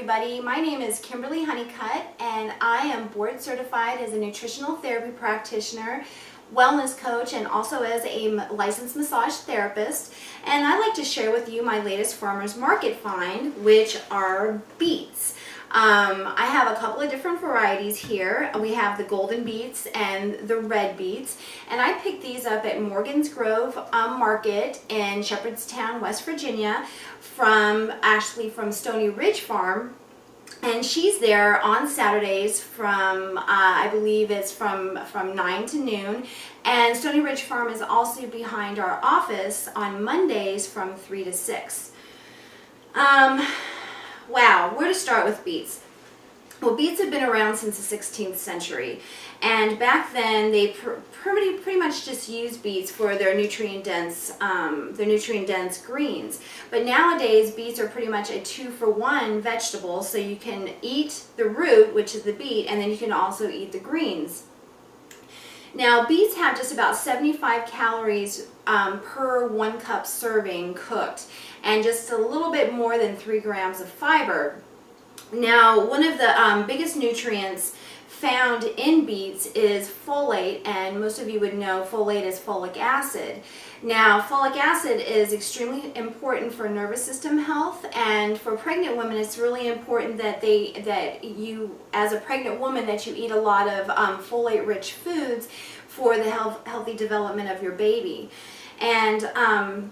everybody. My name is Kimberly Huneycutt, and I am board certified as a nutritional therapy practitioner, wellness coach, and also as a licensed massage therapist. And I'd like to share with you my latest farmers market find, which are beets. I have a couple of different varieties here. We have the golden beets and the red beets, and I picked these up at Morgan's Grove Market in Shepherdstown, West Virginia, from Stony Ridge Farm. And she's there on Saturdays from, I believe it's from 9 to noon. And Stony Ridge Farm is also behind our office on Mondays from 3 to 6. Wow, where to start with beets? Well, beets have been around since the 16th century, and back then they pretty much just used beets for their nutrient-dense greens. But nowadays, beets are pretty much a 2-for-1 vegetable, so you can eat the root, which is the beet, and then you can also eat the greens. Now, beets have just about 75 calories per 1 cup serving cooked, and just a little bit more than 3 grams of fiber. Now, one of the biggest nutrients found in beets is folate, and most of you would know folate is folic acid. Now, folic acid is extremely important for nervous system health, and for pregnant women, it's really important that you, as a pregnant woman, that you eat a lot of folate-rich foods for the healthy development of your baby. And an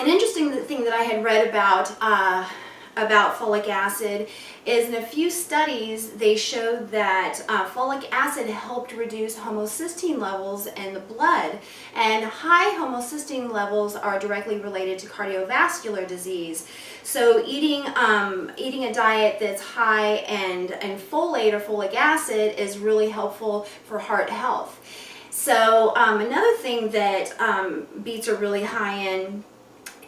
interesting thing that I had read about folic acid is in a few studies they showed that folic acid helped reduce homocysteine levels in the blood, and high homocysteine levels are directly related to cardiovascular disease. So eating a diet that's high in folate or folic acid is really helpful for heart health. So another thing that beets are really high in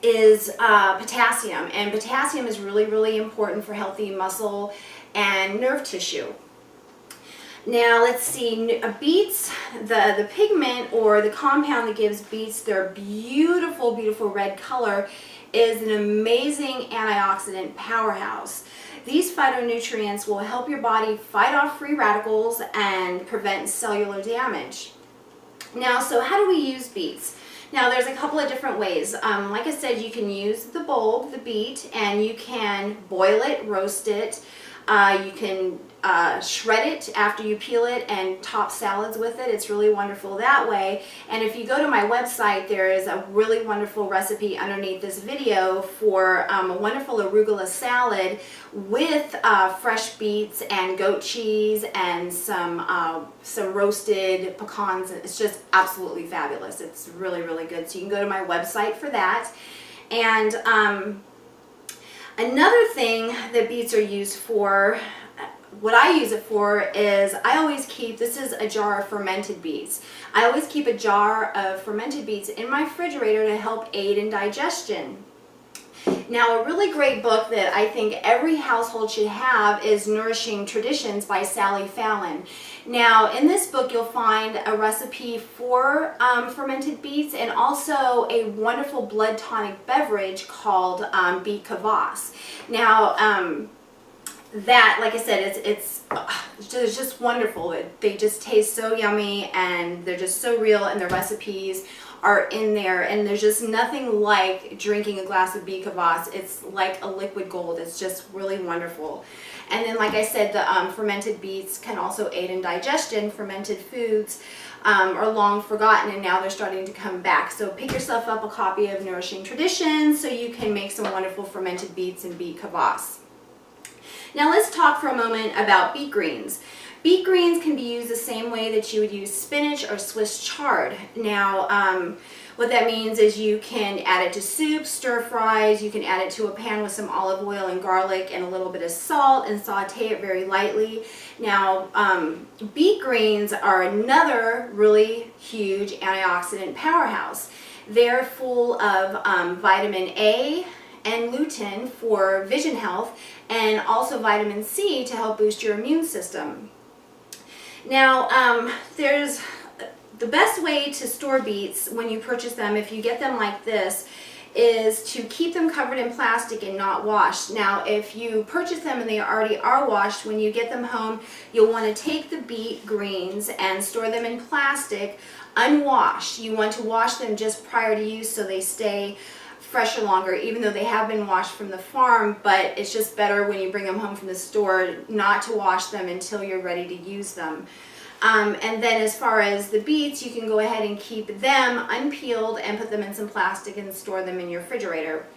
is potassium, and potassium is really important for healthy muscle and nerve tissue. Now let's see, beets, the pigment or the compound that gives beets their beautiful red color is an amazing antioxidant powerhouse. These phytonutrients will help your body fight off free radicals and prevent cellular damage. Now, so how do we use beets? Now, there's a couple of different ways. Like I said, you can use the bulb, the beet, and you can boil it, roast it. You can shred it after you peel it and top salads with it. It's really wonderful that way. And if you go to my website, there is a really wonderful recipe underneath this video for a wonderful arugula salad with fresh beets and goat cheese and some roasted pecans. It's just absolutely fabulous. It's really good. So you can go to my website for that. And another thing that beets are used for, what I use it for is I always keep, this is a jar of fermented beets. I always keep a jar of fermented beets in my refrigerator to help aid in digestion. Now, a really great book that I think every household should have is Nourishing Traditions by Sally Fallon. Now, in this book, you'll find a recipe for fermented beets and also a wonderful blood tonic beverage called beet kvass. Now, that, like I said, it's just wonderful. They just taste so yummy, and they're just so real, and the recipes are in there, and there's just nothing like drinking a glass of beet kvass. It's like a liquid gold. It's just really wonderful. And then, like I said, the fermented beets can also aid in digestion. Fermented foods are long forgotten, and now they're starting to come back. So pick yourself up a copy of Nourishing Traditions so you can make some wonderful fermented beets and beet kvass. Now let's talk for a moment about beet greens. Beet greens can be used the same way that you would use spinach or Swiss chard. Now, what that means is you can add it to soup, stir fries, you can add it to a pan with some olive oil and garlic and a little bit of salt and saute it very lightly. Now, beet greens are another really huge antioxidant powerhouse. They're full of vitamin A and lutein for vision health, and also vitamin C to help boost your immune system. Now, there's the best way to store beets when you purchase them, if you get them like this, is to keep them covered in plastic and not washed. Now, if you purchase them and they already are washed, when you get them home, you'll want to take the beet greens and store them in plastic unwashed. You want to wash them just prior to use so they stay fresher longer, even though they have been washed from the farm, but it's just better when you bring them home from the store not to wash them until you're ready to use them. And then as far as the beets, you can go ahead and keep them unpeeled and put them in some plastic and store them in your refrigerator.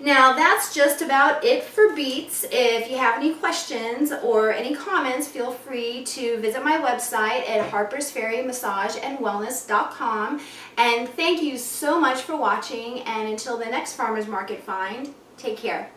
Now that's just about it for beets. If you have any questions or any comments, feel free to visit my website at harpersferrymassageandwellness.com. And thank you so much for watching, and until the next farmer's market find, take care.